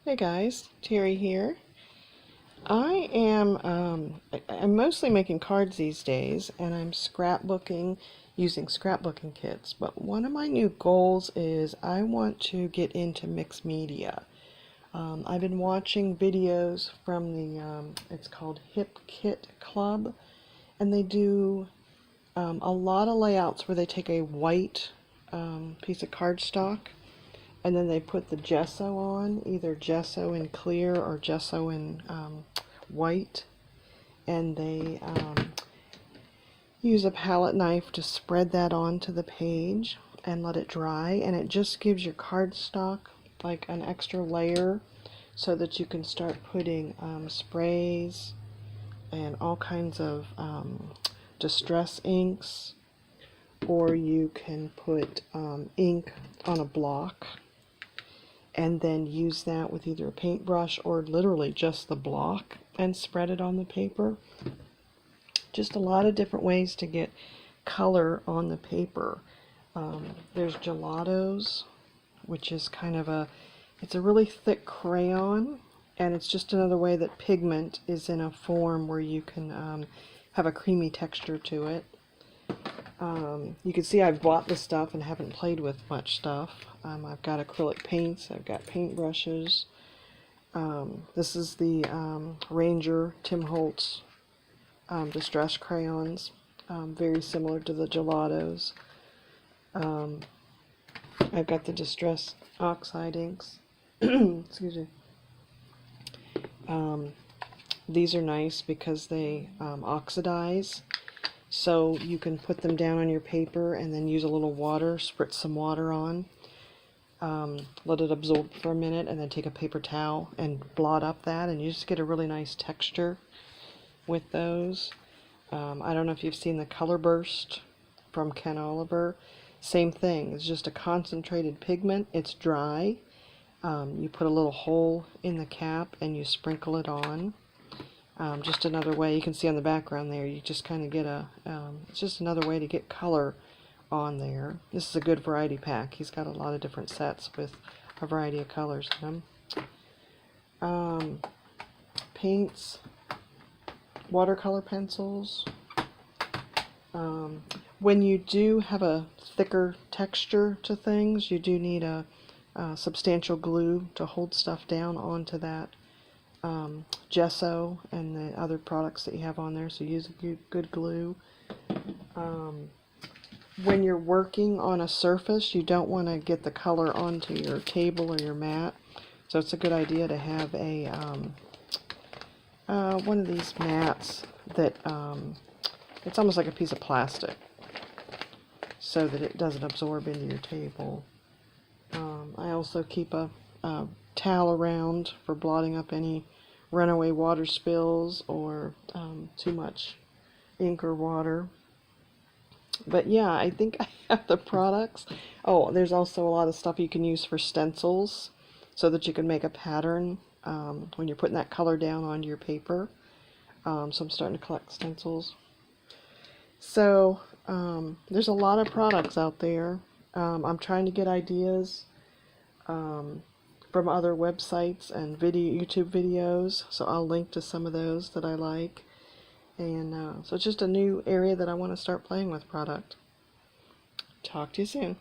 Hey guys, Terry here. I'm mostly making cards these days, and I'm scrapbooking using scrapbooking kits. But one of my new goals is I want to get into mixed media. I've been watching videos from it's called Hip Kit Club, and they do a lot of layouts where they take a white piece of cardstock and then they put the gesso on, either gesso in clear or gesso in white, and they use a palette knife to spread that onto the page and let it dry, and it just gives your cardstock like an extra layer so that you can start putting sprays and all kinds of distress inks, or you can put ink on a block and then use that with either a paintbrush or literally just the block and spread it on the paper. Just a lot of different ways to get color on the paper. There's gelatos, which is it's a really thick crayon, and it's just another way that pigment is in a form where you can have a creamy texture to it. You can see I've bought this stuff and haven't played with much stuff. I've got acrylic paints, I've got paint brushes. This is the Ranger Tim Holtz distress crayons, very similar to the gelatos. I've got the distress oxide inks. Excuse me. These are nice because they oxidize. So you can put them down on your paper and then use a little water, spritz some water on, let it absorb for a minute, and then take a paper towel and blot up that, and you just get a really nice texture with those. I don't know if you've seen the Color Burst from Ken Oliver. Same thing, it's just a concentrated pigment, it's dry. You put a little hole in the cap and you sprinkle it on. Just another way, you can see on the background there, you just kind of get it's just another way to get color on there. This is a good variety pack. He's got a lot of different sets with a variety of colors in them. Paints, watercolor pencils. When you do have a thicker texture to things, you do need a substantial glue to hold stuff down onto that gesso and the other products that you have on there, so use a good glue. When you're working on a surface, you don't want to get the color onto your table or your mat, so it's a good idea to have a one of these mats that it's almost like a piece of plastic so that it doesn't absorb into your table. I also keep a towel around for blotting up any runaway water spills or too much ink or water. But yeah, I think I have the products. Oh, there's also a lot of stuff you can use for stencils so that you can make a pattern when you're putting that color down onto your paper. So I'm starting to collect stencils. So there's a lot of products out there. I'm trying to get ideas from other websites and YouTube videos, so I'll link to some of those that I like. And so it's just a new area that I want to start playing with product. Talk to you soon.